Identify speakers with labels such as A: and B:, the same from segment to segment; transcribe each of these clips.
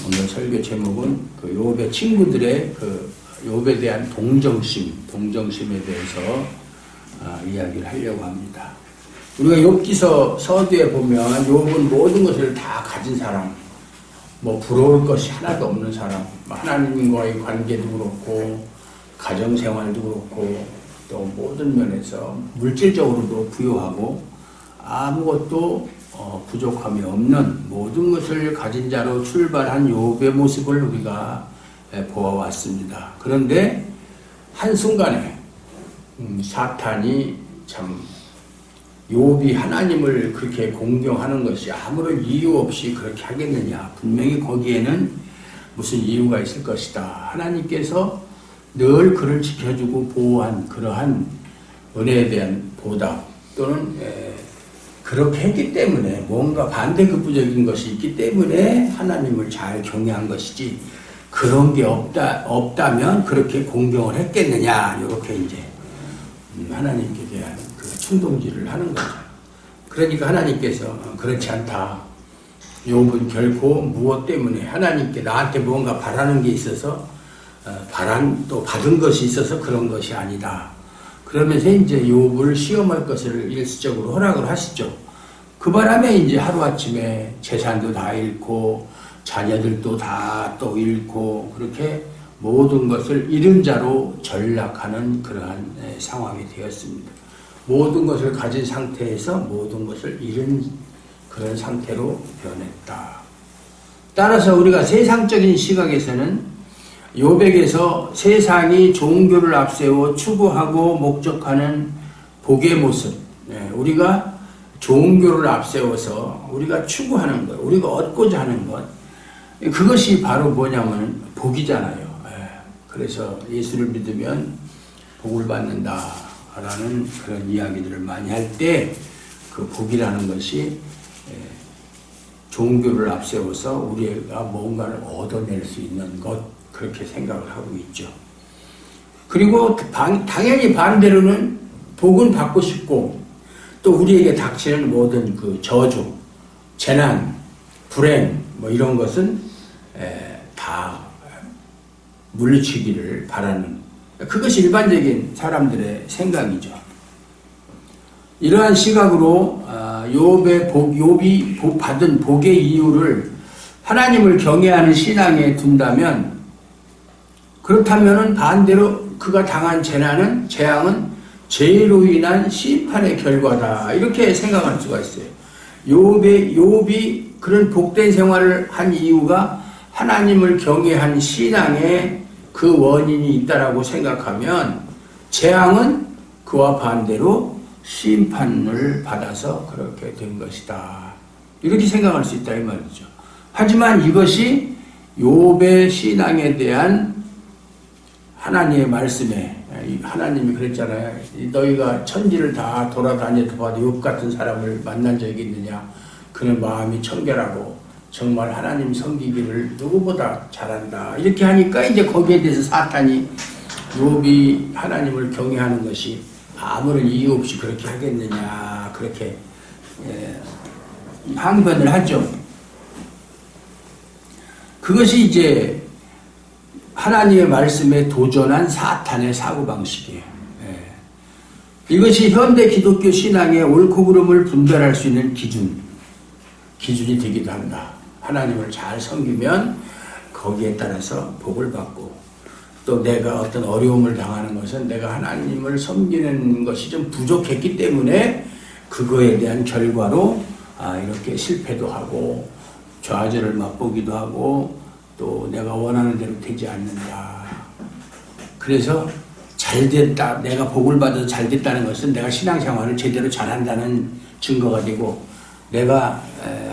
A: 오늘 설교 제목은 그 욥의 친구들의 그 욥에 대한 동정심에 대해서 이야기를 하려고 합니다. 우리가 욥기서 서두에 보면 욥은 모든 것을 다 가진 사람, 뭐 부러울 것이 하나도 없는 사람, 하나님과의 관계도 그렇고 가정생활도 그렇고 또 모든 면에서 물질적으로도 부유하고 아무것도 부족함이 없는 모든 것을 가진 자로 출발한 욥의 모습을 우리가 보아왔습니다. 그런데 한순간에 사탄이 참 욥이 하나님을 그렇게 공경하는 것이 아무런 이유 없이 그렇게 하겠느냐, 분명히 거기에는 무슨 이유가 있을 것이다. 하나님께서 늘 그를 지켜주고 보호한 그러한 은혜에 대한 보답 또는 그렇게 했기 때문에 뭔가 반대급부적인 것이 있기 때문에 하나님을 잘 경외한 것이지, 그런 게 없다면 그렇게 공경을 했겠느냐, 이렇게 이제 하나님께 대한 그 충동질을 하는 거죠. 그러니까 하나님께서 그렇지 않다. 욥은 결코 무엇 때문에 하나님께 나한테 뭔가 바라는 게 있어서 또 받은 것이 있어서 그런 것이 아니다. 그러면서 이제 욥을 시험할 것을 일시적으로 허락을 하시죠. 그 바람에 이제 하루아침에 재산도 다 잃고 자녀들도 다 또 잃고 그렇게 모든 것을 잃은 자로 전락하는 그러한 상황이 되었습니다. 모든 것을 가진 상태에서 모든 것을 잃은 그런 상태로 변했다. 따라서 우리가 세상적인 시각에서는 욥에게서 세상이 종교를 앞세워 추구하고 목적하는 복의 모습, 우리가 종교를 앞세워서 우리가 추구하는 것, 우리가 얻고자 하는 것, 그것이 바로 뭐냐면 복이잖아요. 그래서 예수를 믿으면 복을 받는다라는 그런 이야기들을 많이 할 때 그 복이라는 것이 종교를 앞세워서 우리가 뭔가를 얻어낼 수 있는 것, 그렇게 생각을 하고 있죠. 그리고 당연히 반대로는 복은 받고 싶고 또 우리에게 닥치는 모든 그 저주, 재난, 불행 뭐 이런 것은 다 물리치기를 바라는, 그것이 일반적인 사람들의 생각이죠. 이러한 시각으로 욥이 받은 복의 이유를 하나님을 경외하는 신앙에 둔다면, 그렇다면 반대로 그가 당한 재앙은 죄로 인한 심판의 결과다, 이렇게 생각할 수가 있어요. 욥이 그런 복된 생활을 한 이유가 하나님을 경외한 신앙에 그 원인이 있다라고 생각하면, 재앙은 그와 반대로 심판을 받아서 그렇게 된 것이다, 이렇게 생각할 수 있다 이 말이죠. 하지만 이것이 욥의 신앙에 대한 하나님의 말씀에, 하나님이 그랬잖아요. 너희가 천지를 다 돌아다녀도 봐도 욥 같은 사람을 만난 적이 있느냐. 그는 마음이 청결하고 정말 하나님 섬기기를 누구보다 잘한다. 이렇게 하니까 이제 거기에 대해서 사탄이 욥이 하나님을 경외하는 것이 아무런 이유 없이 그렇게 하겠느냐, 그렇게 항변을 하죠. 그것이 이제 하나님의 말씀에 도전한 사탄의 사고방식이에요. 이것이 현대 기독교 신앙의 옳고 그름을 분별할 수 있는 기준이 되기도 한다. 하나님을 잘 섬기면 거기에 따라서 복을 받고, 또 내가 어떤 어려움을 당하는 것은 내가 하나님을 섬기는 것이 좀 부족했기 때문에 그거에 대한 결과로 이렇게 실패도 하고 좌절을 맛보기도 하고 또 내가 원하는 대로 되지 않는다. 그래서 잘됐다, 내가 복을 받아서 잘됐다는 것은 내가 신앙생활을 제대로 잘한다는 증거가 되고, 내가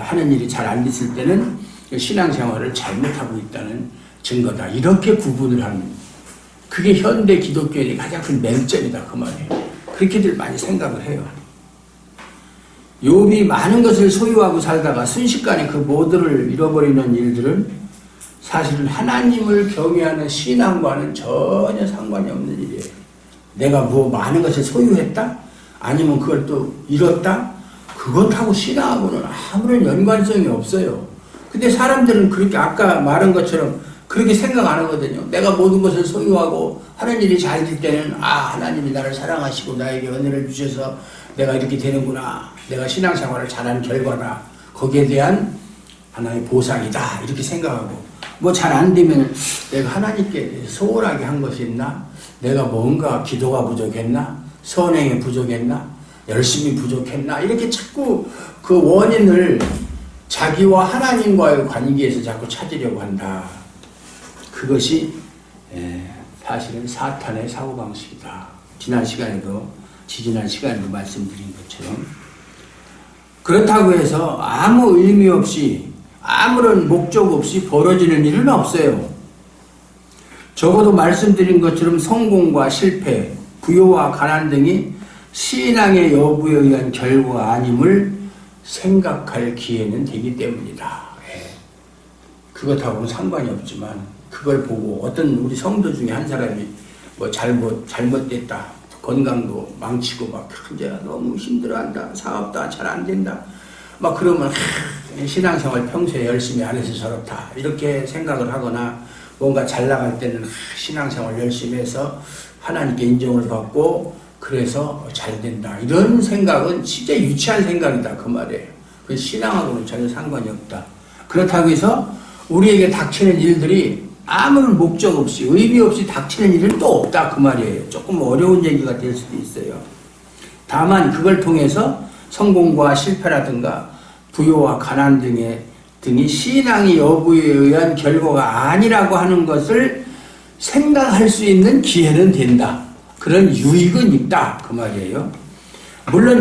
A: 하는 일이 잘 안 됐을 때는 신앙생활을 잘못하고 있다는 증거다, 이렇게 구분을 하는, 그게 현대 기독교의 가장 큰 맹점이다 그 말이에요. 그렇게들 많이 생각을 해요. 욥이 많은 것을 소유하고 살다가 순식간에 그 모두를 잃어버리는 일들은 사실은 하나님을 경외하는 신앙과는 전혀 상관이 없는 일이에요. 내가 많은 것을 소유했다? 아니면 그걸 또 잃었다? 그것하고 신앙하고는 아무런 연관성이 없어요. 근데 사람들은 그렇게 아까 말한 것처럼 그렇게 생각 안 하거든요. 내가 모든 것을 소유하고 하는 일이 잘 될 때는 하나님이 나를 사랑하시고 나에게 은혜를 주셔서 내가 이렇게 되는구나. 내가 신앙생활을 잘한 결과다. 거기에 대한 하나의 보상이다. 이렇게 생각하고 뭐 잘 안 되면 내가 하나님께 소홀하게 한 것이 있나? 내가 뭔가 기도가 부족했나? 선행이 부족했나? 열심히 부족했나? 이렇게 자꾸 그 원인을 자기와 하나님과의 관계에서 자꾸 찾으려고 한다. 그것이 사실은 사탄의 사고방식이다. 지난 시간에도 지지난 시간에도 말씀드린 것처럼 그렇다고 해서 아무 의미 없이 아무런 목적 없이 벌어지는 일은 없어요. 적어도 말씀드린 것처럼 성공과 실패, 부요와 가난 등이 신앙의 여부에 의한 결과가 아님을 생각할 기회는 되기 때문이다. 그것하고는 상관이 없지만 그걸 보고 어떤 우리 성도 중에 한 사람이 뭐 잘못됐다. 건강도 망치고 막 이제 너무 힘들어한다. 사업도 잘 안 된다. 막 그러면 신앙생활 평소에 열심히 안 해서 저렇다. 이렇게 생각을 하거나 뭔가 잘 나갈 때는 신앙생활 열심히 해서 하나님께 인정을 받고 그래서 잘 된다. 이런 생각은 진짜 유치한 생각이다. 그 말이에요. 그 신앙하고는 전혀 상관이 없다. 그렇다고 해서 우리에게 닥치는 일들이 아무런 목적 없이 의미 없이 닥치는 일은 또 없다. 그 말이에요. 조금 어려운 얘기가 될 수도 있어요. 다만 그걸 통해서 성공과 실패라든가 부요와 가난 등이 신앙의 여부에 의한 결과가 아니라고 하는 것을 생각할 수 있는 기회는 된다. 그런 유익은 있다. 그 말이에요. 물론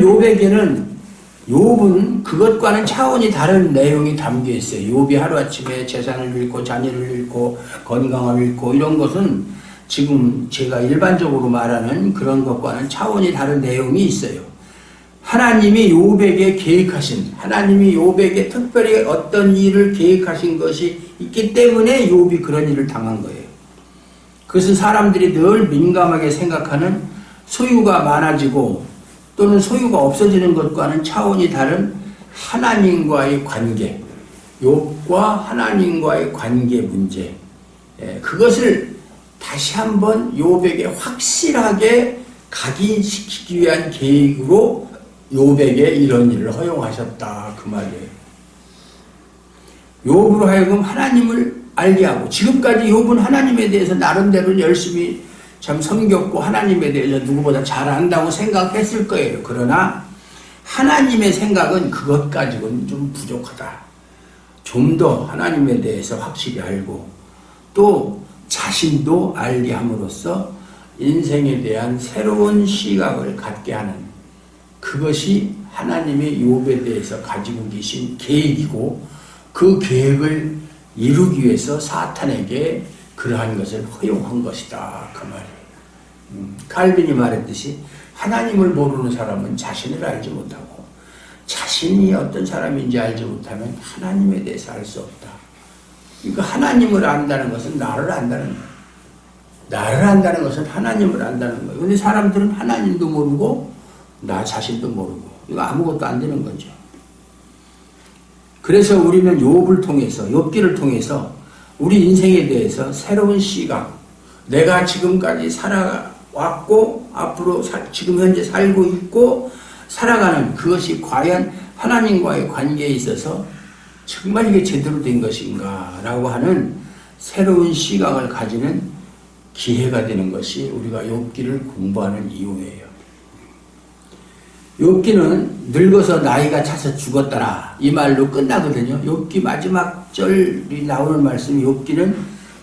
A: 욥은 그것과는 차원이 다른 내용이 담겨 있어요. 욥이 하루아침에 재산을 잃고 자녀를 잃고 건강을 잃고 이런 것은 지금 제가 일반적으로 말하는 그런 것과는 차원이 다른 내용이 있어요. 하나님이 욥에게 특별히 어떤 일을 계획하신 것이 있기 때문에 욥이 그런 일을 당한 거예요. 그것은 사람들이 늘 민감하게 생각하는 소유가 많아지고 또는 소유가 없어지는 것과는 차원이 다른 하나님과의 관계, 욥과 하나님과의 관계 문제, 그것을 다시 한번 욥에게 확실하게 각인시키기 위한 계획으로 욥에게 이런 일을 허용하셨다. 그 말이에요. 욥으로 하여금 하나님을 알게 하고, 지금까지 욥은 하나님에 대해서 나름대로 열심히 참 섬겼고 하나님에 대해서 누구보다 잘 안다고 생각했을 거예요. 그러나 하나님의 생각은 그것 가지고는 좀 부족하다. 좀 더 하나님에 대해서 확실히 알고 또 자신도 알게 함으로써 인생에 대한 새로운 시각을 갖게 하는, 그것이 하나님의 욥에 대해서 가지고 계신 계획이고 그 계획을 이루기 위해서 사탄에게 그러한 것을 허용한 것이다. 그 말이에요. 칼빈이 말했듯이 하나님을 모르는 사람은 자신을 알지 못하고 자신이 어떤 사람인지 알지 못하면 하나님에 대해서 알 수 없다. 그러니까 하나님을 안다는 것은 나를 안다는 거예요. 나를 안다는 것은 하나님을 안다는 거예요. 그런데 사람들은 하나님도 모르고 나 자신도 모르고 이거 아무것도 안 되는 거죠. 그래서 우리는 욥을 통해서, 욥기를 통해서 우리 인생에 대해서 새로운 시각, 내가 지금까지 살아왔고 앞으로 지금 현재 살고 있고 살아가는 그것이 과연 하나님과의 관계에 있어서 정말 이게 제대로 된 것인가 라고 하는 새로운 시각을 가지는 기회가 되는 것이 우리가 욥기를 공부하는 이유예요. 욥기는 늙어서 나이가 차서 죽었더라 이 말로 끝나거든요. 욥기 마지막 절이 나오는 말씀이 욥기는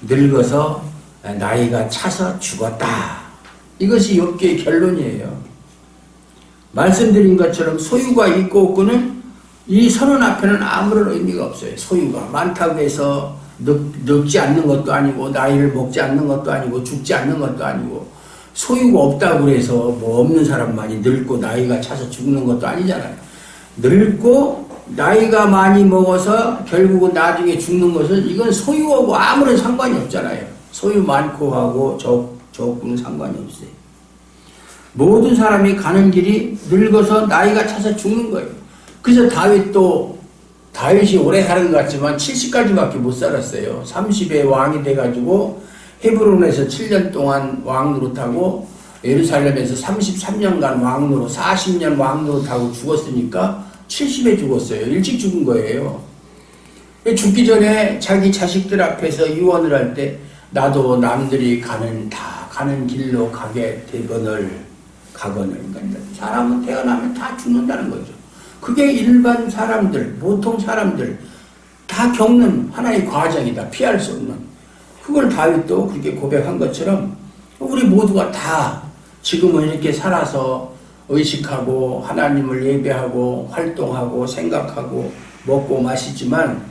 A: 늙어서 나이가 차서 죽었다. 이것이 욥기의 결론이에요. 말씀드린 것처럼 소유가 있고 없고는 이 선언 앞에는 아무런 의미가 없어요. 소유가 많다고 해서 늙지 않는 것도 아니고 나이를 먹지 않는 것도 아니고 죽지 않는 것도 아니고 소유가 없다고 해서 뭐 없는 사람만이 늙고 나이가 차서 죽는 것도 아니잖아요. 늙고 나이가 많이 먹어서 결국은 나중에 죽는 것은 이건 소유하고 아무런 상관이 없잖아요. 소유 많고 하고 적고는 상관이 없어요. 모든 사람이 가는 길이 늙어서 나이가 차서 죽는 거예요. 그래서 다윗이 오래 사는 것 같지만 70까지밖에 못 살았어요. 30에 왕이 돼가지고 헤브론에서 7년 동안 왕 노릇하고 예루살렘에서 33년간 왕 노릇, 40년 왕 노릇하고 죽었으니까 70에 죽었어요. 일찍 죽은 거예요. 죽기 전에 자기 자식들 앞에서 유언을 할 때 나도 남들이 다 가는 길로 가게 되거늘 가거늘. 그러니까 사람은 태어나면 다 죽는다는 거죠. 그게 일반 사람들, 보통 사람들 다 겪는 하나의 과정이다. 피할 수 없는. 그걸 다윗도 그렇게 고백한 것처럼 우리 모두가 다 지금은 이렇게 살아서 의식하고 하나님을 예배하고 활동하고 생각하고 먹고 마시지만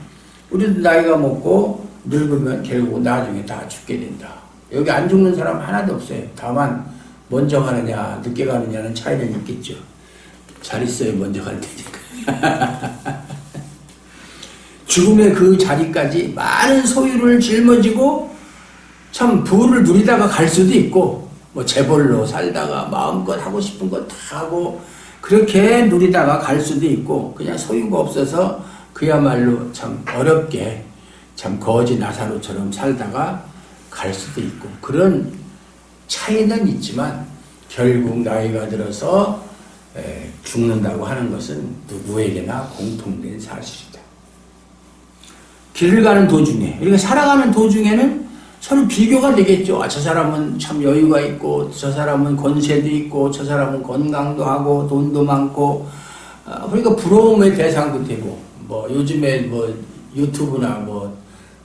A: 우리도 나이가 먹고 늙으면 결국 나중에 다 죽게 된다. 여기 안 죽는 사람 하나도 없어요. 다만 먼저 가느냐 늦게 가느냐는 차이는 있겠죠. 잘 있어요. 먼저 갈 테니까. 죽음의 그 자리까지 많은 소유를 짊어지고 참 부를 누리다가 갈 수도 있고 뭐 재벌로 살다가 마음껏 하고 싶은 거 다 하고 그렇게 누리다가 갈 수도 있고 그냥 소유가 없어서 그야말로 참 어렵게 참 거지 나사로처럼 살다가 갈 수도 있고 그런 차이는 있지만 결국 나이가 들어서 죽는다고 하는 것은 누구에게나 공통된 사실이다. 길을 가는 도중에, 우리가 살아가는 도중에는 서로 비교가 되겠죠. 아, 저 사람은 참 여유가 있고, 저 사람은 권세도 있고, 저 사람은 건강도 하고, 돈도 많고, 그러니까 부러움의 대상도 되고, 뭐 요즘에 뭐 유튜브나 뭐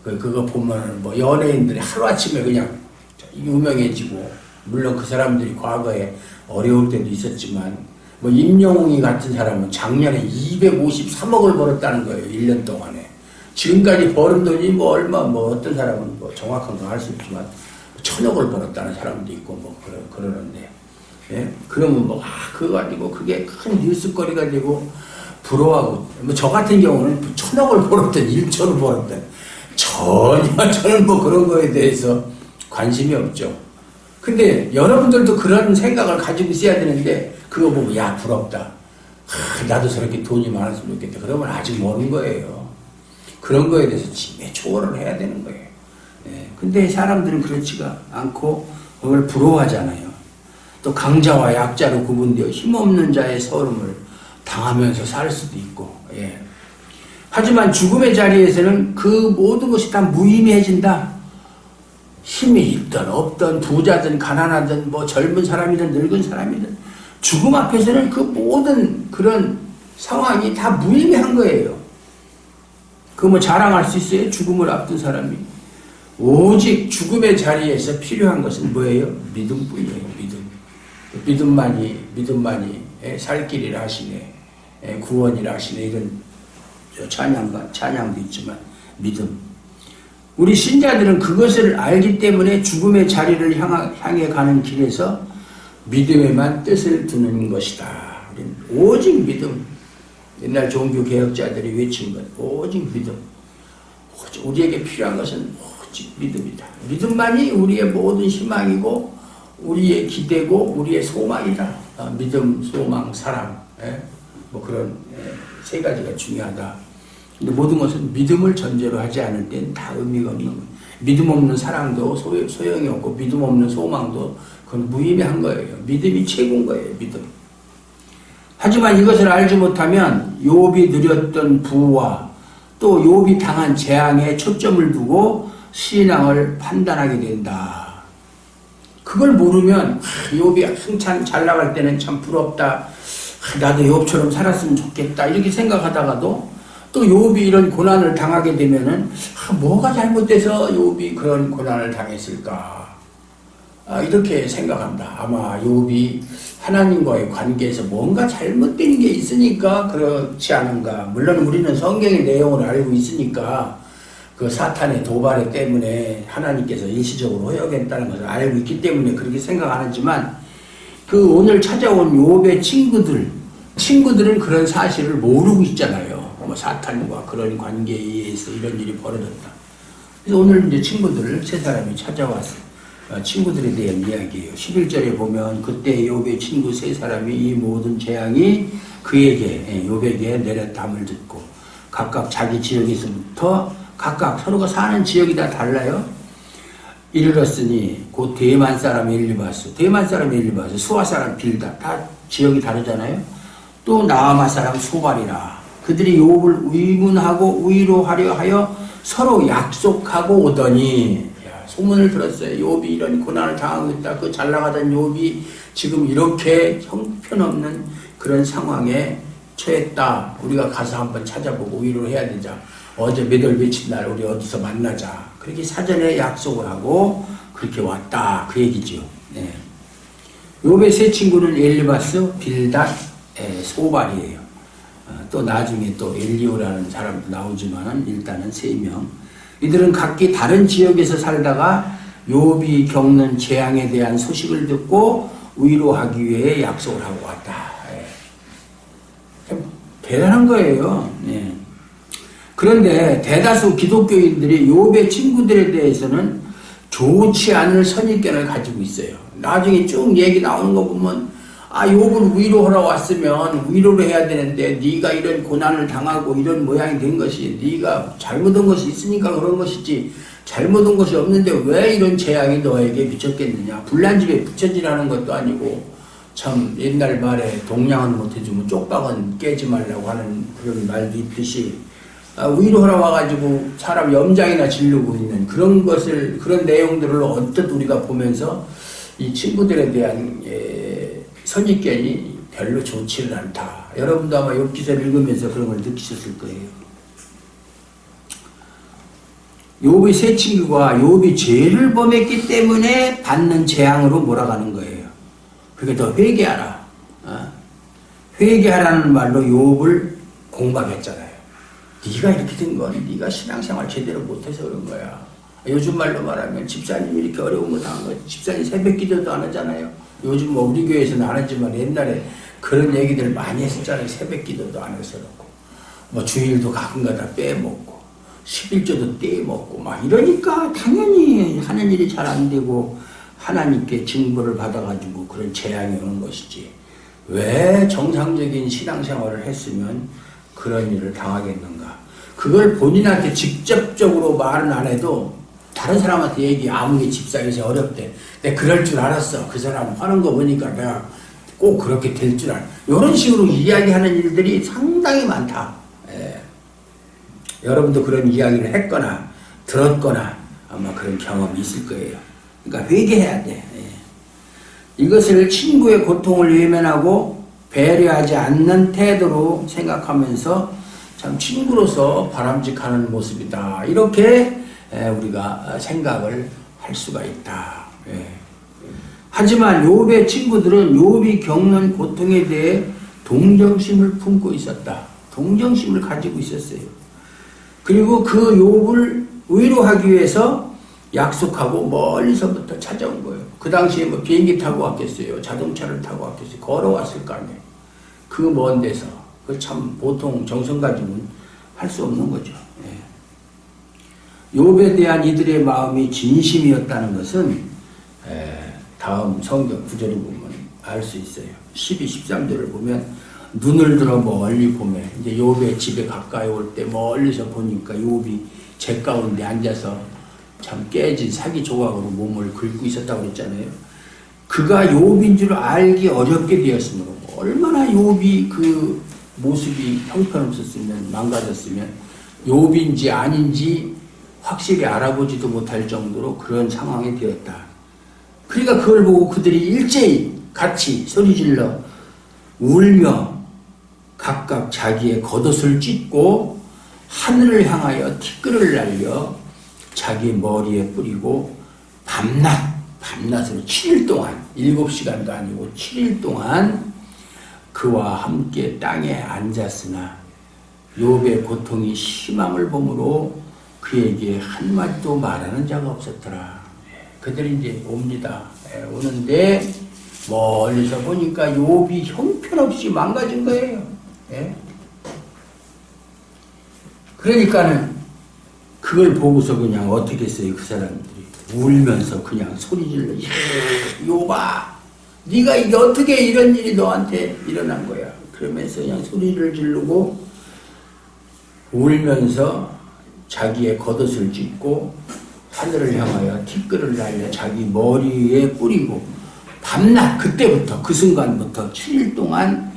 A: 그거 보면 뭐 연예인들이 하루아침에 그냥 유명해지고, 물론 그 사람들이 과거에 어려울 때도 있었지만, 뭐 임영웅이 같은 사람은 작년에 253억을 벌었다는 거예요. 1년 동안에. 지금까지 버는 돈이 뭐 얼마, 뭐 어떤 사람은 뭐 정확한 건 알 수 없지만 1000억을 벌었다는 사람도 있고 뭐 그러는데, 예? 그러면 뭐, 그거 가지고 그게 큰 뉴스거리가 되고 부러워하고, 뭐 저 같은 경우는 1000억을 벌었든 1조를 벌었든 전혀 저는 뭐 그런 거에 대해서 관심이 없죠. 근데 여러분들도 그런 생각을 가지고 있어야 되는데, 그거 보고, 야, 부럽다. 나도 저렇게 돈이 많았으면 좋겠다. 그러면 아직 모르는 거예요. 그런 거에 대해서 짐에 초월을 해야 되는 거예요. 예. 근데 사람들은 그렇지가 않고 그걸 부러워하잖아요. 또 강자와 약자로 구분되어 힘없는 자의 서름을 당하면서 살 수도 있고. 예. 하지만 죽음의 자리에서는 그 모든 것이 다 무의미해진다. 힘이 있든 없든 부자든 가난하든 뭐 젊은 사람이든 늙은 사람이든 죽음 앞에서는 그 모든 그런 상황이 다 무의미한 거예요. 그 뭐 자랑할 수 있어요? 죽음을 앞둔 사람이. 오직 죽음의 자리에서 필요한 것은 뭐예요? 믿음뿐이에요. 믿음만이 살 길이라 하시네. 구원이라 하시네. 이런 찬양도 있지만 믿음. 우리 신자들은 그것을 알기 때문에 죽음의 자리를 향해 가는 길에서 믿음에만 뜻을 두는 것이다. 오직 믿음. 옛날 종교 개혁자들이 외친 것, 오직 믿음. 우리에게 필요한 것은 오직 믿음이다. 믿음만이 우리의 모든 희망이고, 우리의 기대고, 우리의 소망이다. 믿음, 소망, 사랑. 뭐 그런 세 가지가 중요하다. 근데 모든 것은 믿음을 전제로 하지 않을 땐 다 의미가 없는 거예요. 믿음 없는 사랑도 소용이 없고, 믿음 없는 소망도 그건 무의미한 거예요. 믿음이 최고인 거예요, 믿음. 하지만 이것을 알지 못하면 욥이 누렸던 부와 또 욥이 당한 재앙에 초점을 두고 신앙을 판단하게 된다. 그걸 모르면 욥이 한참 잘 나갈 때는 참 부럽다. 나도 욥처럼 살았으면 좋겠다. 이렇게 생각하다가도 또 욥이 이런 고난을 당하게 되면은 뭐가 잘못돼서 욥이 그런 고난을 당했을까? 이렇게 생각한다. 아마 욥이 하나님과의 관계에서 뭔가 잘못된 게 있으니까 그렇지 않은가. 물론 우리는 성경의 내용을 알고 있으니까 그 사탄의 도발에 때문에 하나님께서 일시적으로 허용했다는 것을 알고 있기 때문에 그렇게 생각 안 하지만, 그 오늘 찾아온 욥의 친구들은 그런 사실을 모르고 있잖아요. 뭐 사탄과 그런 관계에 의해서 이런 일이 벌어졌다. 그래서 오늘 이제 친구들을 세 사람이 찾아왔어요. 친구들에 대한 이야기예요. 11절에 보면 그때 욥의 친구 세 사람이 이 모든 재앙이 그에게 욥에게 내렸담을 듣고 각각 자기 지역에서부터 각각 서로가 사는 지역이 다 달라요. 이르렀으니 곧 대만 사람 엘리바스, 대만 사람 엘리바스, 수아 사람 빌다, 다 지역이 다르잖아요. 또 나아마 사람 소발이라. 그들이 욥을 위문하고 위로하려 하여 서로 약속하고 오더니, 야, 소문을 들었어요. 욥이 이런 고난을 당하고 있다. 그 잘나가던 욥이 지금 이렇게 형편없는 그런 상황에 처했다. 우리가 가서 한번 찾아보고 위로를 해야 되자. 어제 몇 월 며칠 날 우리 어디서 만나자. 그렇게 사전에 약속을 하고 그렇게 왔다. 그 얘기죠. 네. 욥의 세 친구는 엘리바스, 빌닷, 소발이에요. 또 나중에 또 엘리오라는 사람도 나오지만 일단은 3명. 이들은 각기 다른 지역에서 살다가 욥이 겪는 재앙에 대한 소식을 듣고 위로하기 위해 약속을 하고 왔다. 대단한 거예요. 네. 그런데 대다수 기독교인들이 욥의 친구들에 대해서는 좋지 않은 선입견을 가지고 있어요. 나중에 쭉 얘기 나오는 거 보면 욥을 위로하러 왔으면 위로를 해야 되는데 네가 이런 고난을 당하고 이런 모양이 된 것이 네가 잘못한 것이 있으니까 그런 것이지 잘못한 것이 없는데 왜 이런 재앙이 너에게 미쳤겠느냐. 불난 집에 붙여지라는 것도 아니고 참 옛날 말에 동냥은 못해주면 쪽박은 깨지 말라고 하는 그런 말도 있듯이 위로하러 와가지고 사람 염장이나 지르고 있는 그런 것을, 그런 내용들을 언뜻 우리가 보면서 이 친구들에 대한 선입견이 별로 좋지는 않다. 여러분도 아마 욥 기사를 읽으면서 그런 걸 느끼셨을 거예요. 욥의 세 친구가 욥이 죄를 범했기 때문에 받는 재앙으로 몰아가는 거예요. 그러니까 너 회개하라. 회개하라는 말로 욥을 공감했잖아요. 네가 이렇게 된 건 네가 신앙생활 제대로 못해서 그런 거야. 요즘 말로 말하면 집사님이 이렇게 어려운 거 당한 거 집사님 새벽 기도도 안 하잖아요. 요즘 뭐 우리 교회에서는 안 하지만 옛날에 그런 얘기들 많이 했었잖아요. 새벽 기도도 안 해서 그렇고 뭐 주일도 가끔가다 빼먹고 11조도 떼먹고 막 이러니까 당연히 하는 일이 잘 안 되고 하나님께 징벌을 받아가지고 그런 재앙이 오는 것이지 왜 정상적인 신앙생활을 했으면 그런 일을 당하겠는가. 그걸 본인한테 직접적으로 말은 안 해도 다른 사람한테 얘기 아무리 집사에서 어렵대. 내가 그럴 줄 알았어. 그 사람 하는 거 보니까 내가 꼭 그렇게 될 줄 알아. 이런 식으로 이야기하는 일들이 상당히 많다. 여러분도 그런 이야기를 했거나 들었거나 아마 그런 경험이 있을 거예요. 그러니까 회개해야 돼. 이것을 친구의 고통을 외면하고 배려하지 않는 태도로 생각하면서 참 친구로서 바람직하는 모습이다. 이렇게 우리가 생각을 할 수가 있다. 하지만 욥의 친구들은 욥이 겪는 고통에 대해 동정심을 품고 있었다. 동정심을 가지고 있었어요. 그리고 그 욥을 위로하기 위해서 약속하고 멀리서부터 찾아온 거예요. 그 당시에 뭐 비행기 타고 왔겠어요. 자동차를 타고 왔겠어요. 걸어왔을 거 아니에요. 그 먼 데서. 그 참 보통 정성 가지고는 할 수 없는 거죠. 욥에 대한 이들의 마음이 진심이었다는 것은 다음 성경 구절을 보면 알 수 있어요. 12, 13절을 보면 눈을 들어 멀리 보면 이제 욥의 집에 가까이 올 때 멀리서 보니까 욥이 재 가운데 앉아서 참 깨진 사기 조각으로 몸을 긁고 있었다고 그랬잖아요. 그가 욥인 줄 알기 어렵게 되었으므로 얼마나 욥이 그 모습이 형편없었으면 망가졌으면 욥인지 아닌지 확실히 알아보지도 못할 정도로 그런 상황이 되었다. 그러니까 그걸 보고 그들이 일제히 같이 소리질러 울며 각각 자기의 겉옷을 찢고 하늘을 향하여 티끌을 날려 자기 머리에 뿌리고 밤낮으로 7일 동안 7시간도 아니고 7일 동안 그와 함께 땅에 앉았으나 욥의 고통이 심함을 보므로 그에게 한마디도 말하는 자가 없었더라. 그들이 이제 옵니다. 오는데 멀리서 보니까 욥이 형편없이 망가진 거예요. 그러니까는 그걸 보고서 그냥 어떻게 했어요? 그 사람들이 울면서 그냥 소리질러 욥아 네가 이게 어떻게 이런 일이 너한테 일어난 거야. 그러면서 그냥 소리를 지르고 울면서 자기의 겉옷을 찢고 하늘을 향하여 티끌을 날려 자기 머리에 뿌리고 밤낮 그때부터 그 순간부터 7일 동안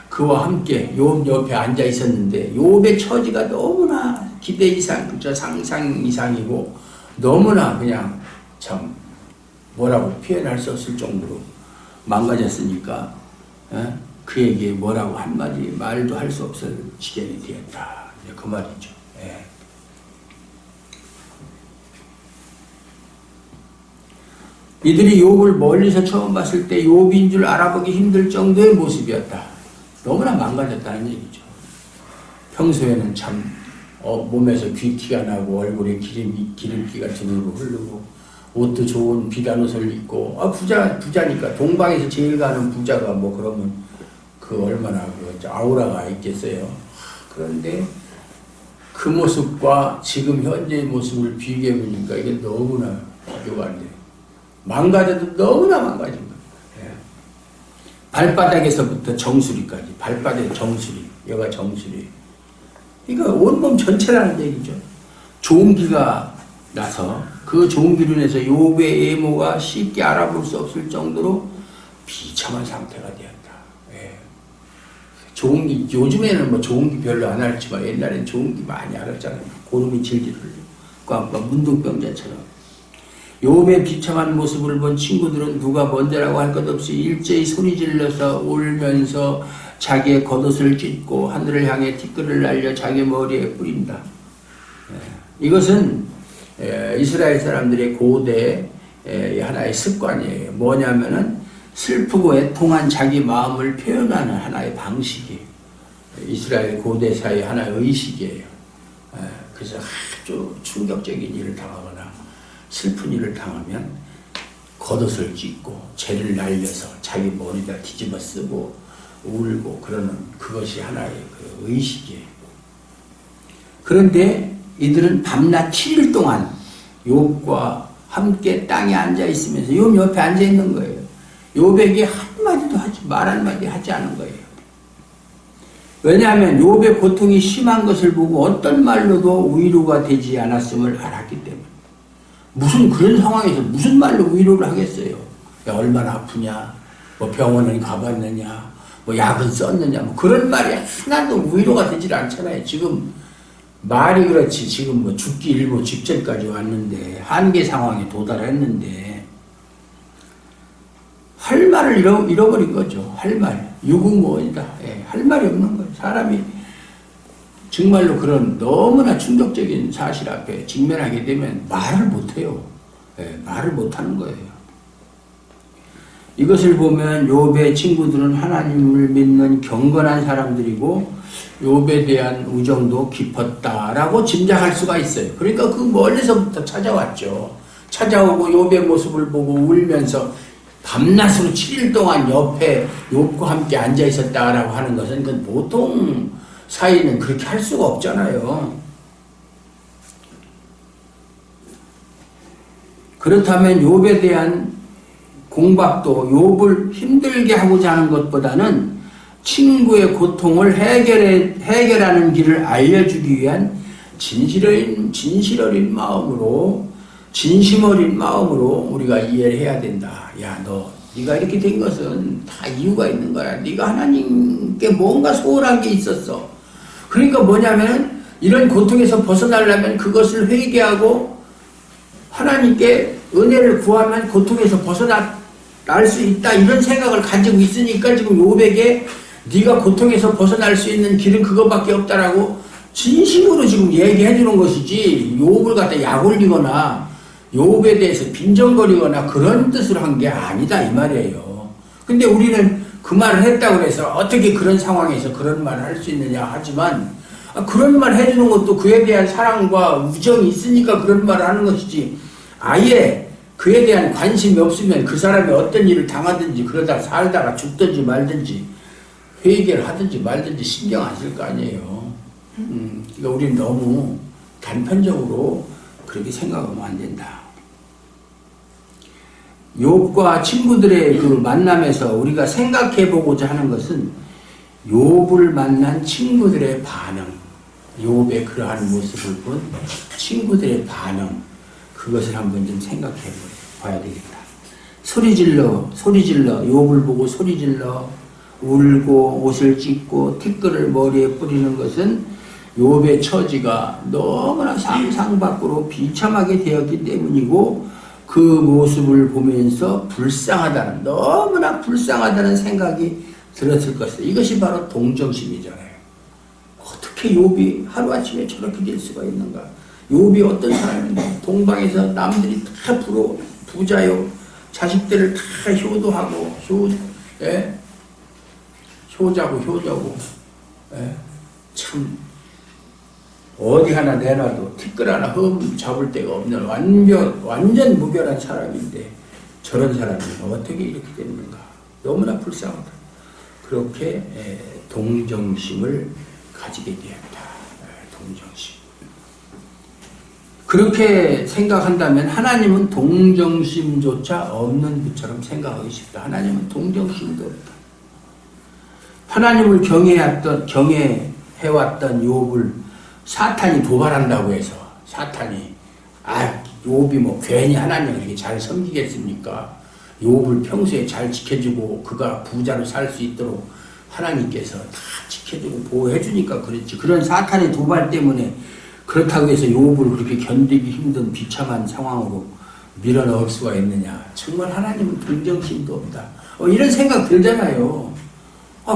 A: 그와 함께 욥 옆에 앉아 있었는데 욥의 처지가 너무나 기대 이상, 상상 이상이고 너무나 그냥 참 뭐라고 표현할 수 없을 정도로 망가졌으니까 그에게 뭐라고 한마디 말도 할 수 없을 지경이 되었다. 그 말이죠. 예. 이들이 욥을 멀리서 처음 봤을 때 욥인 줄 알아보기 힘들 정도의 모습이었다. 너무나 망가졌다는 얘기죠. 평소에는 참 몸에서 귀티가 나고 얼굴에 기름기가 등으로 흐르고 옷도 좋은 비단 옷을 입고 부자니까 동방에서 제일 가는 부자가 뭐 그러면 그 얼마나 그 아우라가 있겠어요. 그런데 그 모습과 지금 현재의 모습을 비교해 보니까 이게 너무나 비교가 안 돼요. 망가져도 너무나 망가진 거예요. 예. 발바닥에서부터 정수리까지, 발바닥 정수리, 여가 정수리. 그러니까 온몸 전체라는 얘기죠. 좋은 기가 나서 그 좋은 기로 인해서 욥의 외모가 쉽게 알아볼 수 없을 정도로 비참한 상태가 되었다. 예. 좋은 기, 요즘에는 뭐 좋은 기 별로 안 알지만 옛날엔 좋은 기 많이 알았잖아요. 고름이 질질 흘리고, 꽉꽉 문둥병자처럼. 욥의 비참한 모습을 본 친구들은 누가 먼저라고 할 것 없이 일제히 소리 질러서 울면서 자기의 겉옷을 찢고 하늘을 향해 티끌을 날려 자기 머리에 뿌린다. 이것은 이스라엘 사람들의 고대 하나의 습관이에요. 뭐냐면은 슬프고 애통한 자기 마음을 표현하는 하나의 방식이에요. 이스라엘 고대사의 하나의 의식이에요. 그래서 아주 충격적인 일을 당하거나 슬픈 일을 당하면 겉옷을 찢고 죄를 날려서 자기 머리다 뒤집어 쓰고 울고 그러는 그것이 하나의 그 의식이에요. 그런데 이들은 밤낮 7일 동안 욥과 함께 땅에 앉아 있으면서 욥 옆에 앉아 있는 거예요. 욥에게 한마디도 말 한마디 하지 않은 거예요. 왜냐하면 욥의 고통이 심한 것을 보고 어떤 말로도 위로가 되지 않았음을 알았기 때문에. 무슨 그런 상황에서 무슨 말로 위로를 하겠어요? 야, 얼마나 아프냐? 뭐 병원을 가봤느냐? 뭐 약은 썼느냐? 뭐 그런 말이 하나도 위로가 되질 않잖아요. 지금 말이 그렇지. 지금 뭐 죽기 일보 직전까지 왔는데 한계 상황에 도달했는데 할 말을 잃어버린 거죠. 할 말. 유구무원이다. 예, 할 말이 없는 거예요. 사람이 정말로 그런 너무나 충격적인 사실 앞에 직면하게 되면 말을 못해요. 예, 말을 못하는 거예요. 이것을 보면 욥의 친구들은 하나님을 믿는 경건한 사람들이고 욥에 대한 우정도 깊었다라고 짐작할 수가 있어요. 그러니까 그 멀리서부터 찾아왔죠. 찾아오고 욥의 모습을 보고 울면서 밤낮으로 7일 동안 옆에 욥과 함께 앉아 있었다라고 하는 것은 그 보통 사이는 그렇게 할 수가 없잖아요. 그렇다면 욥에 대한 공박도 욥을 힘들게 하고자 하는 것보다는 친구의 고통을 해결하는 길을 알려주기 위한 진실 어린 마음으로 우리가 이해를 해야 된다. 야, 네가 이렇게 된 것은 다 이유가 있는 거야. 네가 하나님께 뭔가 소홀한 게 있었어. 그러니까 뭐냐면 이런 고통에서 벗어나려면 그것을 회개하고 하나님께 은혜를 구하면 고통에서 벗어날 수 있다. 이런 생각을 가지고 있으니까 지금 욥에게 네가 고통에서 벗어날 수 있는 길은 그것밖에 없다라고 진심으로 지금 얘기해 주는 것이지 욥을 갖다 약 올리거나 욥에 대해서 빈정거리거나 그런 뜻으로 한 게 아니다 이 말이에요. 근데 우리는 그 말을 했다고 해서 어떻게 그런 상황에서 그런 말을 할 수 있느냐 하지만 그런 말 해주는 것도 그에 대한 사랑과 우정이 있으니까 그런 말을 하는 것이지 아예 그에 대한 관심이 없으면 그 사람이 어떤 일을 당하든지 그러다 살다가 죽든지 말든지 회개를 하든지 말든지 신경 안 쓸 거 아니에요. 그러니까 우리는 너무 단편적으로 그렇게 생각하면 안 된다. 욥과 친구들의 그 만남에서 우리가 생각해 보고자 하는 것은 욥을 만난 친구들의 반응. 욥의 그러한 모습을 본 친구들의 반응, 그것을 한번 좀 생각해 봐야 되겠다. 소리 질러 욥을 보고 소리 질러 울고 옷을 찢고 티끌을 머리에 뿌리는 것은 욥의 처지가 너무나 상상 밖으로 비참하게 되었기 때문이고, 그 모습을 보면서 너무나 불쌍하다는 생각이 들었을 것이다. 이것이 바로 동정심이잖아요. 어떻게 욥이 하루아침에 저렇게 될 수가 있는가? 욥이 어떤 사람인가? 동방에서 남들이 다 부자요, 자식들을 다 효도하고 효자고 참 어디 하나 내놔도 티끌 하나 흠 잡을 데가 없는 완전 무결한 사람인데, 저런 사람이 어떻게 이렇게 됐는가? 너무나 불쌍하다. 그렇게 동정심을 가지게 되었다. 동정심. 그렇게 생각한다면 하나님은 동정심조차 없는 분처럼 생각하기 쉽다. 하나님은 동정심도 없다. 하나님을 경외해왔던 욥을 사탄이 도발한다고 해서, 사탄이 욥이 뭐 괜히 하나님을 이렇게 잘 섬기겠습니까? 욥을 평소에 잘 지켜주고 그가 부자로 살 수 있도록 하나님께서 다 지켜주고 보호해주니까 그렇지. 그런 사탄의 도발 때문에 그렇다고 해서 욥을 그렇게 견디기 힘든 비참한 상황으로 밀어넣을 수가 있느냐. 정말 하나님은 동정심도 없다. 이런 생각 들잖아요.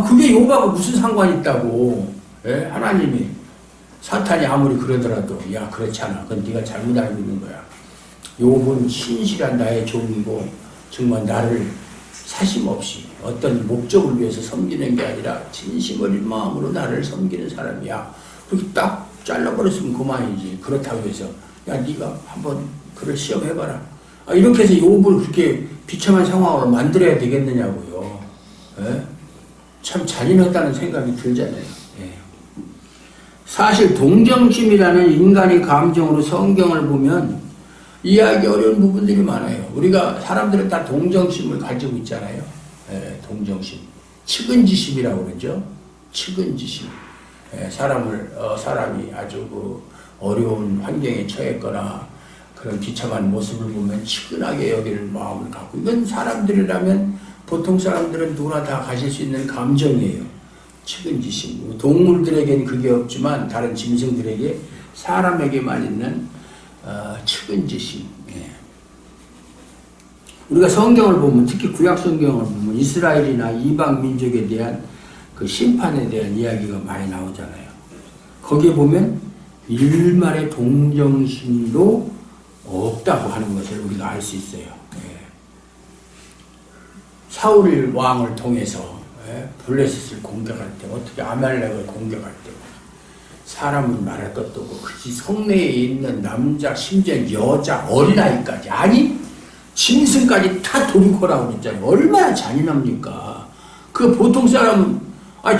A: 그게 욥하고 무슨 상관이 있다고. 하나님이, 사탄이 아무리 그러더라도 야 그렇지 않아. 그건 네가 잘못 알고 있는 거야. 욥은 신실한 나의 종이고 정말 나를 사심 없이 어떤 목적을 위해서 섬기는 게 아니라 진심 어린 마음으로 나를 섬기는 사람이야. 그렇게 딱 잘라버렸으면 그만이지. 그렇다고 해서 야 네가 한번 그걸 시험해봐라. 이렇게 해서 욥을 그렇게 비참한 상황으로 만들어야 되겠느냐고요. 참 잔인하다는 생각이 들잖아요. 사실 동정심이라는 인간의 감정으로 성경을 보면 이해하기 어려운 부분들이 많아요. 우리가 사람들은 다 동정심을 가지고 있잖아요. 동정심. 측은지심이라고 그러죠. 측은지심. 사람이 아주 어려운 환경에 처했거나 그런 비참한 모습을 보면 측은하게 여기는 마음을 갖고, 이건 사람들이라면, 보통 사람들은 누구나 다 가질 수 있는 감정이에요. 측은지심. 동물들에게는 그게 없지만 다른 짐승들에게, 사람에게만 있는 측은지심. 우리가 성경을 보면, 특히 구약 성경을 보면 이스라엘이나 이방 민족에 대한 그 심판에 대한 이야기가 많이 나오잖아요. 거기에 보면 일말의 동정심도 없다고 하는 것을 우리가 알 수 있어요. 사울 왕을 통해서 블레셋을 공격할 때, 어떻게 아말렉을 공격할 때 사람은 말할 것도 없고 그 성내에 있는 남자, 심지어 여자, 어린아이까지, 아니 짐승까지 다 돌이켜라고 그랬잖아요. 얼마나 잔인합니까? 그 보통 사람은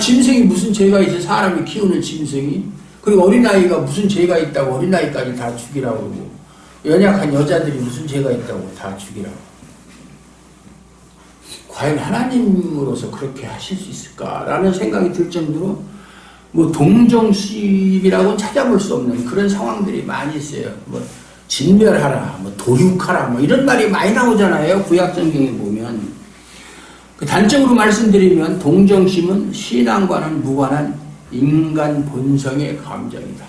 A: 짐승이 무슨 죄가 있어? 사람이 키우는 짐승이? 그리고 어린아이가 무슨 죄가 있다고 어린아이까지 다 죽이라고 그러고, 연약한 여자들이 무슨 죄가 있다고 다 죽이라고. 과연 하나님으로서 그렇게 하실 수 있을까라는 생각이 들 정도로 동정심이라고는 찾아볼 수 없는 그런 상황들이 많이 있어요. 진멸하라, 도륙하라, 이런 말이 많이 나오잖아요. 구약 성경에 보면. 그 단적으로 말씀드리면 동정심은 신앙과는 무관한 인간 본성의 감정이다.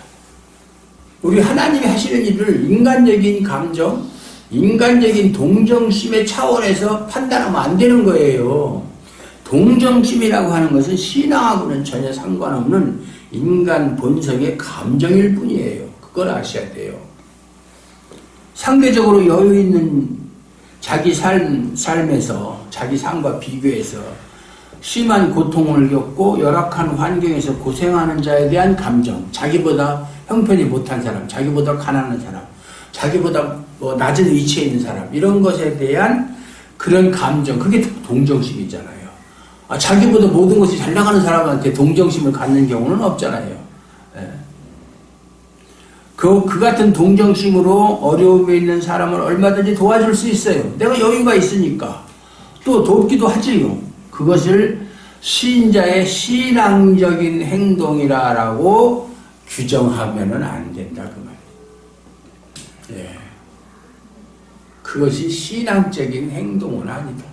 A: 우리 하나님이 하시는 일을 인간적인 감정, 인간적인 동정심의 차원에서 판단하면 안 되는 거예요. 동정심이라고 하는 것은 신앙하고는 전혀 상관없는 인간 본성의 감정일 뿐이에요. 그걸 아셔야 돼요. 상대적으로 여유 있는 자기 삶에서, 자기 삶과 비교해서 심한 고통을 겪고 열악한 환경에서 고생하는 자에 대한 감정, 자기보다 형편이 못한 사람, 자기보다 가난한 사람, 자기보다 낮은 위치에 있는 사람, 이런 것에 대한 그런 감정, 그게 동정심이잖아요. 자기보다 모든 것이 잘 나가는 사람한테 동정심을 갖는 경우는 없잖아요. 그 같은 동정심으로 어려움에 있는 사람을 얼마든지 도와줄 수 있어요. 내가 여유가 있으니까. 또 돕기도 하지요. 그것을 신자의 신앙적인 행동이라고 규정하면은 안 된다 그 말이에요. 예. 그것이 신앙적인 행동은 아니다.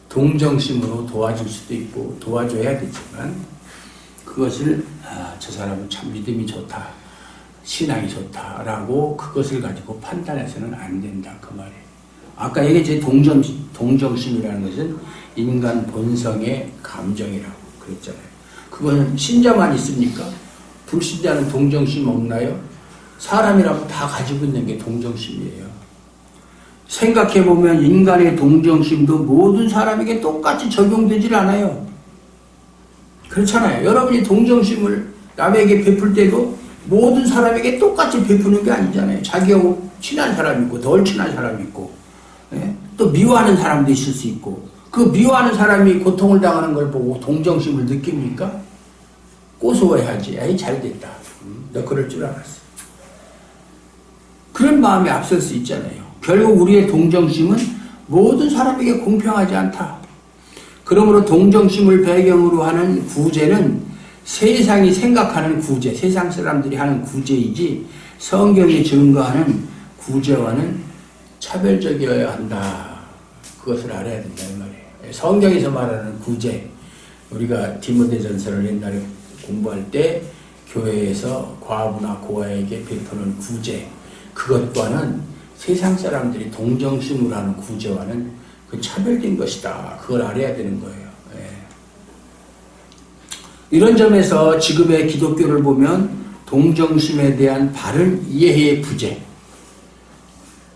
A: 동정심으로 도와줄 수도 있고 도와줘야 되지만 그것을 저 사람은 참 믿음이 좋다, 신앙이 좋다라고 그것을 가지고 판단해서는 안 된다 그 말이에요. 아까 얘기했지 동정심이라는 것은 인간 본성의 감정이라고 그랬잖아요. 그거는 신자만 있습니까? 불신자는 동정심 없나요? 사람이라고 다 가지고 있는 게 동정심이에요. 생각해보면 인간의 동정심도 모든 사람에게 똑같이 적용되질 않아요. 그렇잖아요. 여러분이 동정심을 남에게 베풀 때도 모든 사람에게 똑같이 베푸는 게 아니잖아요. 자기하고 친한 사람이 있고 덜 친한 사람이 있고, 예? 또 미워하는 사람도 있을 수 있고, 그 미워하는 사람이 고통을 당하는 걸 보고 동정심을 느낍니까? 고소해야지. 에이 잘됐다. 너 그럴 줄 알았어. 그런 마음이 앞설 수 있잖아요. 결국 우리의 동정심은 모든 사람에게 공평하지 않다. 그러므로 동정심을 배경으로 하는 구제는 세상이 생각하는 구제, 세상 사람들이 하는 구제이지 성경이 증거하는 구제와는 차별적이어야 한다. 그것을 알아야 된다 이 말이에요. 성경에서 말하는 구제, 우리가 디모데전서를 옛날에 공부할 때 교회에서 과부나 고아에게 베푸는 구제, 그것과는 세상 사람들이 동정심으로 하는 구제와는 그 차별된 것이다. 그걸 알아야 되는 거예요. 예. 이런 점에서 지금의 기독교를 보면 동정심에 대한 바른 이해의 부재,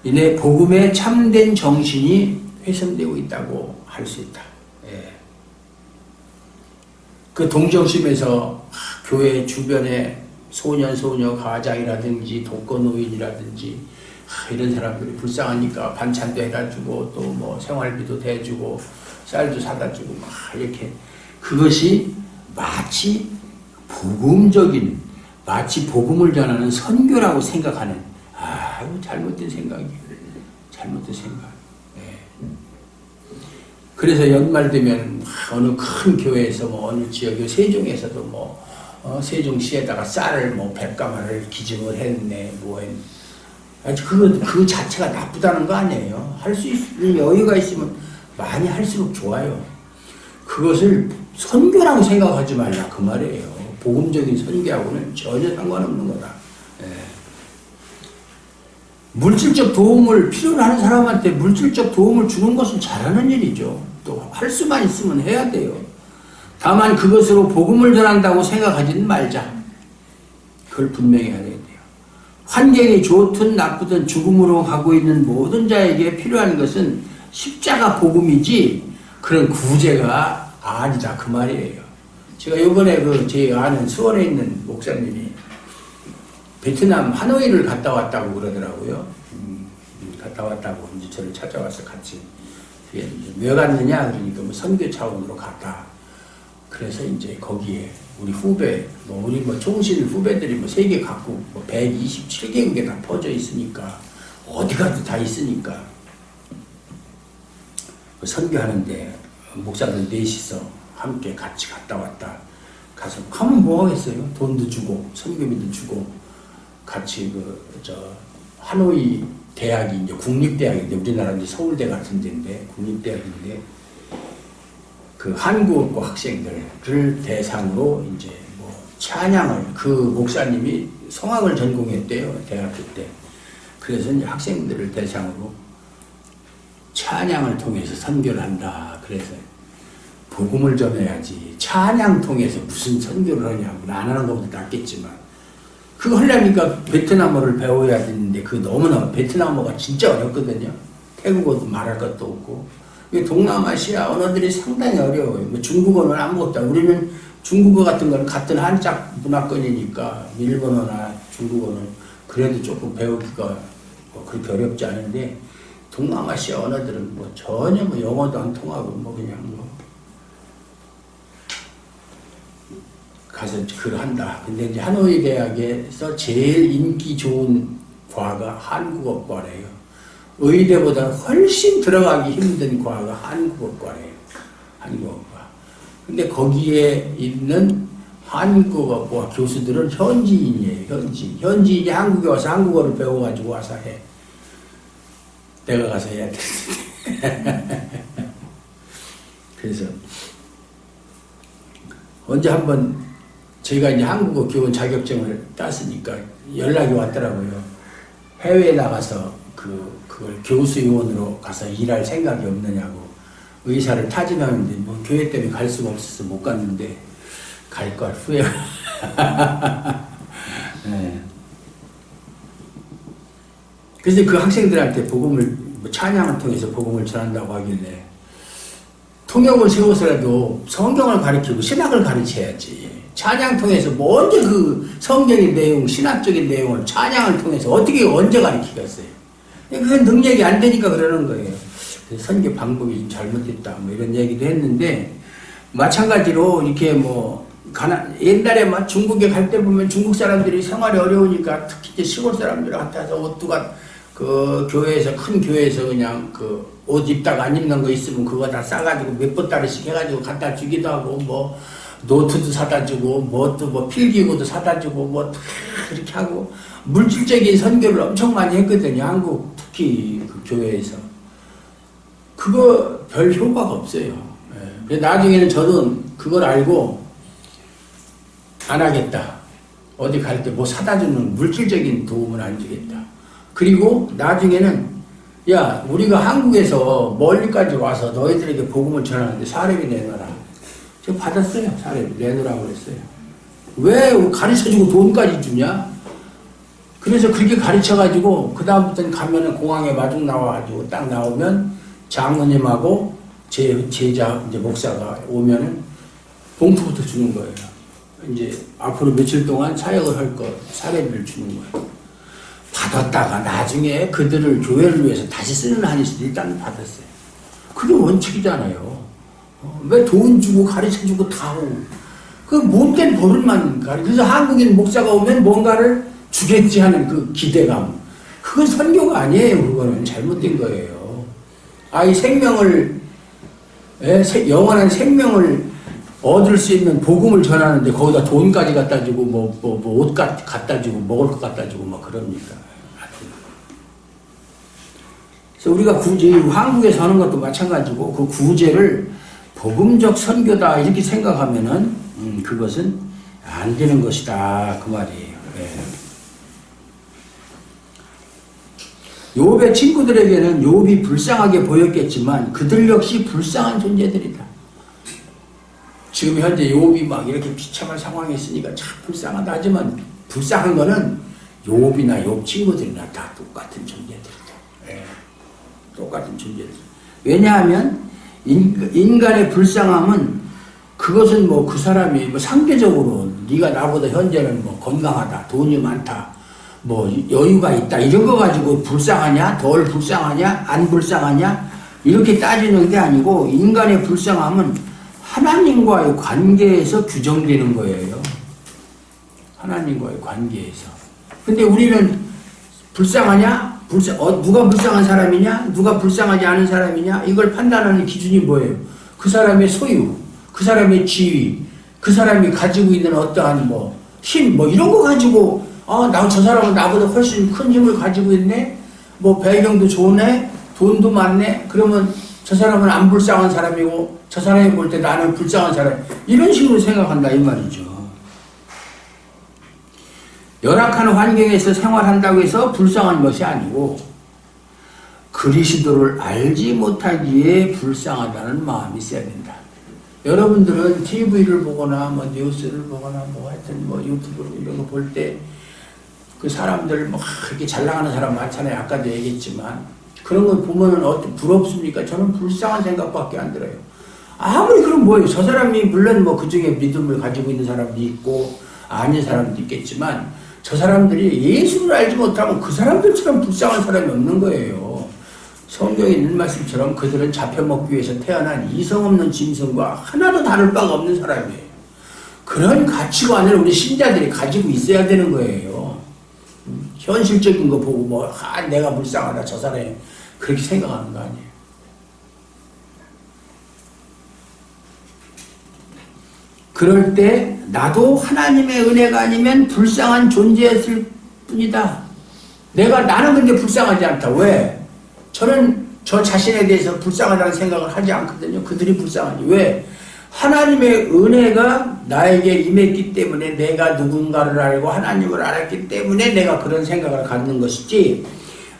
A: 이내 복음의 참된 정신이 훼손되고 있다고 할 수 있다. 예. 그 동정심에서 교회 주변에 소년, 소녀, 가장이라든지 독거노인이라든지 이런 사람들이 불쌍하니까 반찬도 해다주고 또 뭐 생활비도 대주고 쌀도 사다주고 막 이렇게 그것이 마치 복음적인 마치 복음을 전하는 선교라고 생각하는 잘못된 생각이에요. 잘못된 생각. 예. 그래서 연말 되면 어느 큰 교회에서 뭐 어느 지역에 세종에서도 뭐 세종시에다가 쌀을 뭐 100가마를 기증을 했네 뭐 했네. 그 자체가 나쁘다는 거 아니에요. 할 수 있는 여유가 있으면 많이 할수록 좋아요. 그것을 선교라고 생각하지 말라 그 말이에요. 복음적인 선교하고는 전혀 상관없는 거다. 예. 물질적 도움을 필요로 하는 사람한테 물질적 도움을 주는 것은 잘하는 일이죠. 또 할 수만 있으면 해야 돼요. 다만 그것으로 복음을 전한다고 생각하지는 말자. 그걸 분명히 해야 돼요. 환경이 좋든 나쁘든 죽음으로 가고 있는 모든 자에게 필요한 것은 십자가 복음이지 그런 구제가 아니다 그 말이에요. 제가 이번에 제 아는 수원에 있는 목사님이 베트남 하노이를 갔다 왔다고 그러더라고요. 갔다 왔다고 이제 저를 찾아와서 같이 왜 갔느냐 그러니까 뭐 선교 차원으로 갔다. 그래서 이제 거기에 우리 후배, 우리 총실 후배들이 세계 각국 127개국에 다 퍼져 있으니까 어디 가도 다 있으니까 선교하는데 목사들 넷이서 함께 같이 갔다 왔다. 가서 가면 뭐 하겠어요? 돈도 주고 선교비도 주고 같이 하노이 대학이 이제 국립대학인데 우리나라 이제 서울대 같은 데인데 국립대학인데 그 한국어 학생들을 대상으로 이제 찬양을 그 목사님이 성악을 전공했대요 대학교 때. 그래서 이제 학생들을 대상으로 찬양을 통해서 선교를 한다. 그래서 복음을 전해야지 찬양 통해서 무슨 선교를 하냐고 안 하는 것보다 낫겠지만 그거 하려니까 베트남어를 배워야 되는데 그 너무나 베트남어가 진짜 어렵거든요. 태국어도 말할 것도 없고 동남아시아 언어들이 상당히 어려워요. 중국어는 아무것도 우리는 중국어 같은 거는 같은 한자 문화권이니까 일본어나 중국어는 그래도 조금 배우기가 그렇게 어렵지 않은데 동남아시아 언어들은 전혀 영어도 안 통하고 그냥 가서 그걸 한다. 근데 이제 하노이 대학에서 제일 인기 좋은 과가 한국어과래요. 의대보다 훨씬 들어가기 힘든 과가 한국어과래요. 한국어과. 근데 거기에 있는 한국어 교수들은 현지인이에요. 현지인이 한국에 와서 한국어를 배워가지고 와서 해. 내가 가서 해야 되는데. 그래서 언제 한번 저희가 이제 한국어 교원 자격증을 땄으니까 연락이 왔더라고요. 해외에 나가서 그걸 교수요원으로 가서 일할 생각이 없느냐고. 의사를 타진하는데 뭐 교회 때문에 갈 수가 없어서 못 갔는데 갈 걸 후회가. 네. 그래서 그 학생들한테 복음을 찬양을 통해서 복음을 전한다고 하길래 통역을 세워서라도 성경을 가르치고 신학을 가르쳐야지. 찬양 통해서 뭐 언제 그 성경의 내용, 신학적인 내용을 찬양을 통해서 어떻게 언제 가르치겠어요? 그건 능력이 안 되니까 그러는 거예요. 선교 방법이 좀 잘못됐다 뭐 이런 얘기도 했는데 마찬가지로 이렇게 뭐 옛날에 막 중국에 갈 때 보면 중국 사람들이 생활이 어려우니까 특히 이제 시골 사람들 같아서 옷두가 그 교회에서 큰 교회에서 그냥 그 옷 입다가 안 입는 거 있으면 그거 다 싸가지고 몇 보따리씩 해가지고 갖다 주기도 하고 뭐 노트도 사다 주고 뭐 또 뭐 필기구도 사다 주고 뭐 그렇게 하고 물질적인 선교를 엄청 많이 했거든요. 한국 특히 그 교회에서. 그거 별 효과가 없어요. 예. 나중에는 저는 그걸 알고 안 하겠다. 어디 갈 때 뭐 사다 주는 물질적인 도움은 안 주겠다. 그리고 나중에는 야 우리가 한국에서 멀리까지 와서 너희들에게 복음을 전하는데 사례비 내놔라. 제가 받았어요. 사례비 내놓으라고 그랬어요. 왜 가르쳐주고 돈까지 주냐? 그래서 그렇게 가르쳐가지고 그 다음부터는 가면은 공항에 마중 나와가지고 딱 나오면 장로님하고 제자 이제 목사가 오면은 봉투부터 주는 거예요. 이제 앞으로 며칠 동안 사역을 할 거 사례비를 주는 거예요. 받았다가 나중에 그들을 교회를 위해서 다시 쓰는 한이 있어도 일단 받았어요. 그게 원칙이잖아요. 왜 돈 주고 가르쳐주고 다 하고 그 못된 버릇만 그래서 한국인 목사가 오면 뭔가를 주겠지 하는 그 기대감 그건 선교가 아니에요. 그거는 잘못된 거예요. 이 생명을 영원한 생명을 얻을 수 있는 복음을 전하는데 거기다 돈까지 갖다 주고 옷 갖다 주고 먹을 것 갖다 주고 막 그럽니까? 그래서 우리가 굳이 한국에서 하는 것도 마찬가지고 그 구제를 복음적 선교다 이렇게 생각하면은 그것은 안 되는 것이다 그 말이에요. 욥의 친구들에게는 욥이 불쌍하게 보였겠지만 그들 역시 불쌍한 존재들이다. 지금 현재 욥이 막 이렇게 비참한 상황에 있으니까 참 불쌍하다 하지만 불쌍한 거는 욥이나 욥 친구들이나 다 똑같은 존재들이다. 똑같은 존재들. 왜냐하면 인간의 불쌍함은 그것은 뭐 그 사람이 뭐 상대적으로 네가 나보다 현재는 뭐 건강하다, 돈이 많다, 뭐 여유가 있다 이런 거 가지고 불쌍하냐, 덜 불쌍하냐, 안 불쌍하냐 이렇게 따지는 게 아니고 인간의 불쌍함은 하나님과의 관계에서 규정되는 거예요. 하나님과의 관계에서. 근데 우리는 불쌍하냐? 누가 불쌍한 사람이냐? 누가 불쌍하지 않은 사람이냐? 이걸 판단하는 기준이 뭐예요? 그 사람의 소유, 그 사람의 지위, 그 사람이 가지고 있는 어떠한 힘, 이런 거 가지고, 저 사람은 나보다 훨씬 큰 힘을 가지고 있네? 배경도 좋네? 돈도 많네? 그러면 저 사람은 안 불쌍한 사람이고, 저 사람이 볼 때 나는 불쌍한 사람. 이런 식으로 생각한다, 이 말이죠. 열악한 환경에서 생활한다고 해서 불쌍한 것이 아니고 그리스도를 알지 못하기에 불쌍하다는 마음이 있어야 된다. 여러분들은 TV를 보거나 뉴스를 보거나 하여튼 유튜브 이런 거 볼 때 그 사람들 그렇게 잘 나가는 사람 많잖아요. 아까도 얘기했지만 그런 거 보면은 부럽습니까? 저는 불쌍한 생각밖에 안 들어요. 아무리 그럼 뭐예요? 저 사람이 물론 그 중에 믿음을 가지고 있는 사람도 있고 아닌 사람도 있겠지만 저 사람들이 예수를 알지 못하면 그 사람들처럼 불쌍한 사람이 없는 거예요. 성경에 있는 말씀처럼 그들은 잡혀먹기 위해서 태어난 이성 없는 짐승과 하나도 다를 바가 없는 사람이에요. 그런 가치관을 우리 신자들이 가지고 있어야 되는 거예요. 현실적인 거 보고 내가 불쌍하다 저 사람이 그렇게 생각하는 거 아니에요. 그럴 때 나도 하나님의 은혜가 아니면 불쌍한 존재였을 뿐이다. 나는 근데 불쌍하지 않다. 왜? 저는 저 자신에 대해서 불쌍하다는 생각을 하지 않거든요. 그들이 불쌍하지. 왜? 하나님의 은혜가 나에게 임했기 때문에 내가 누군가를 알고 하나님을 알았기 때문에 내가 그런 생각을 갖는 것이지,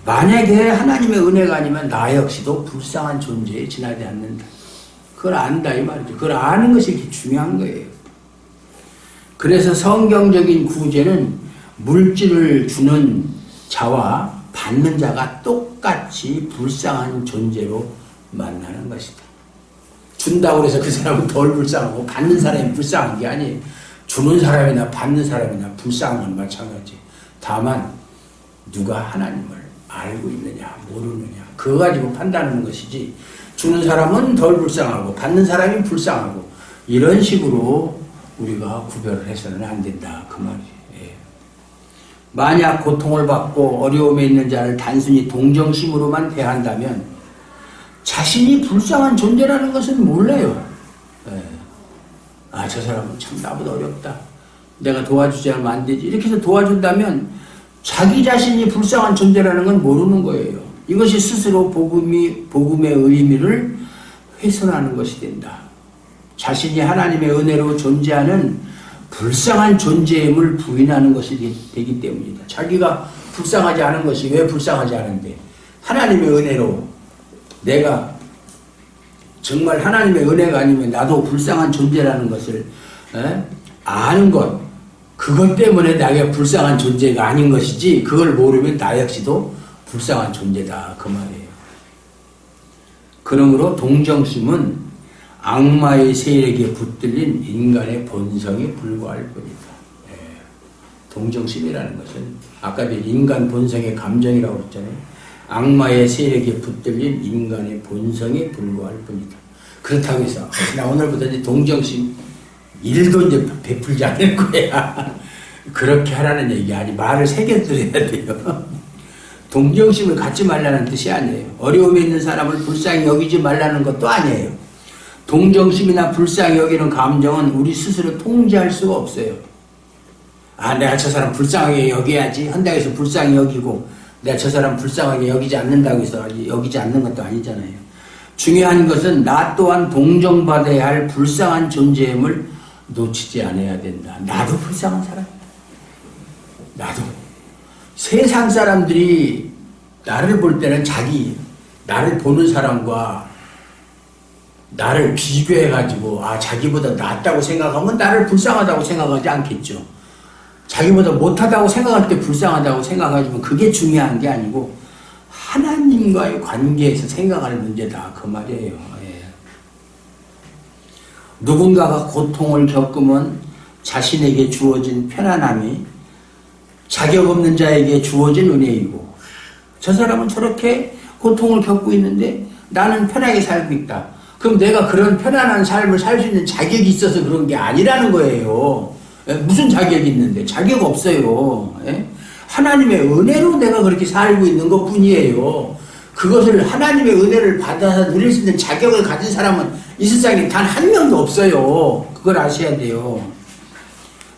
A: 만약에 하나님의 은혜가 아니면 나 역시도 불쌍한 존재에 지나지 않는다. 그걸 안다 이 말이죠. 그걸 아는 것이 이렇게 중요한 거예요. 그래서 성경적인 구제는 물질을 주는 자와 받는 자가 똑같이 불쌍한 존재로 만나는 것이다. 준다고 해서 그 사람은 덜 불쌍하고 받는 사람이 불쌍한 게 아니에요. 주는 사람이나 받는 사람이나 불쌍한 건 마찬가지. 다만 누가 하나님을 알고 있느냐 모르느냐 그거 가지고 판단하는 것이지, 주는 사람은 덜 불쌍하고 받는 사람이 불쌍하고 이런 식으로 우리가 구별을 해서는 안 된다 그 말이에요. 만약 고통을 받고 어려움에 있는 자를 단순히 동정심으로만 대한다면 자신이 불쌍한 존재라는 것은 몰라요. 저 사람은 참 나보다 어렵다. 내가 도와주지 않으면 안 되지. 이렇게 해서 도와준다면 자기 자신이 불쌍한 존재라는 건 모르는 거예요. 이것이 스스로 복음의 의미를 훼손하는 것이 된다. 자신이 하나님의 은혜로 존재하는 불쌍한 존재임을 부인하는 것이 되기 때문이다. 자기가 불쌍하지 않은 것이 왜 불쌍하지 않은데, 하나님의 은혜로 내가 정말 하나님의 은혜가 아니면 나도 불쌍한 존재라는 것을 아는 것, 그것 때문에 나가 불쌍한 존재가 아닌 것이지, 그걸 모르면 나 역시도 불쌍한 존재다 그 말이에요. 그러므로 동정심은 악마의 세력에 붙들린 인간의 본성에 불과할 뿐이다. 동정심이라는 것은 아까 인간 본성의 감정이라고 그랬잖아요. 악마의 세력에 붙들린 인간의 본성에 불과할 뿐이다. 그렇다고 해서 나 오늘부터 이제 동정심 1도 이제 베풀지 않을 거야. 그렇게 하라는 얘기 아니, 말을 새겨 들어야 돼요. 동정심을 갖지 말라는 뜻이 아니에요. 어려움에 있는 사람을 불쌍히 여기지 말라는 것도 아니에요. 동정심이나 불쌍히 여기는 감정은 우리 스스로 통제할 수가 없어요. 내가 저 사람 불쌍하게 여겨야지 한다고 해서 불쌍히 여기고, 내가 저 사람 불쌍하게 여기지 않는다고 해서 여기지 않는 것도 아니잖아요. 중요한 것은 나 또한 동정받아야 할 불쌍한 존재임을 놓치지 않아야 된다. 나도 불쌍한 사람이야. 나도. 세상 사람들이 나를 볼 때는 나를 보는 사람과 나를 비교해가지고 자기보다 낫다고 생각하면 나를 불쌍하다고 생각하지 않겠죠. 자기보다 못하다고 생각할 때 불쌍하다고 생각하지만 그게 중요한 게 아니고 하나님과의 관계에서 생각할 문제다 그 말이에요. 누군가가 고통을 겪으면 자신에게 주어진 편안함이 자격 없는 자에게 주어진 은혜이고, 저 사람은 저렇게 고통을 겪고 있는데 나는 편하게 살고 있다. 그럼 내가 그런 편안한 삶을 살 수 있는 자격이 있어서 그런 게 아니라는 거예요. 무슨 자격이 있는데? 자격 없어요. 하나님의 은혜로 내가 그렇게 살고 있는 것 뿐이에요. 그것을 하나님의 은혜를 받아서 누릴 수 있는 자격을 가진 사람은 이 세상에 단 한 명도 없어요. 그걸 아셔야 돼요.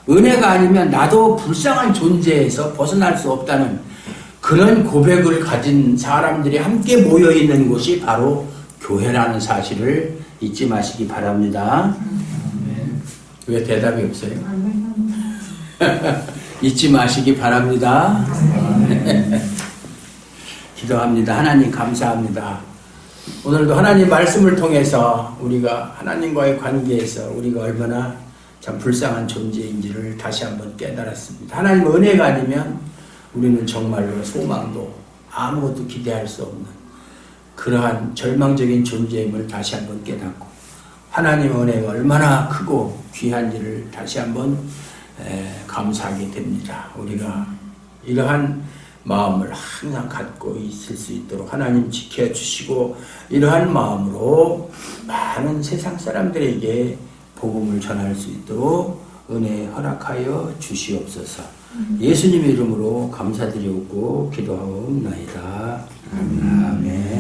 A: 은혜가 아니면 나도 불쌍한 존재에서 벗어날 수 없다는 그런 고백을 가진 사람들이 함께 모여있는 곳이 바로 교회라는 사실을 잊지 마시기 바랍니다. 왜 대답이 없어요? 잊지 마시기 바랍니다. 기도합니다. 하나님 감사합니다. 오늘도 하나님 말씀을 통해서 우리가 하나님과의 관계에서 우리가 얼마나 참 불쌍한 존재인지를 다시 한번 깨달았습니다. 하나님 은혜가 아니면 우리는 정말로 소망도 아무것도 기대할 수 없는 그러한 절망적인 존재임을 다시 한번 깨닫고, 하나님 은혜가 얼마나 크고 귀한지를 다시 한번 감사하게 됩니다. 우리가 이러한 마음을 항상 갖고 있을 수 있도록 하나님 지켜주시고, 이러한 마음으로 많은 세상 사람들에게 복음을 전할 수 있도록 은혜 허락하여 주시옵소서. 예수님의 이름으로 감사드리고 기도하옵나이다. 아멘.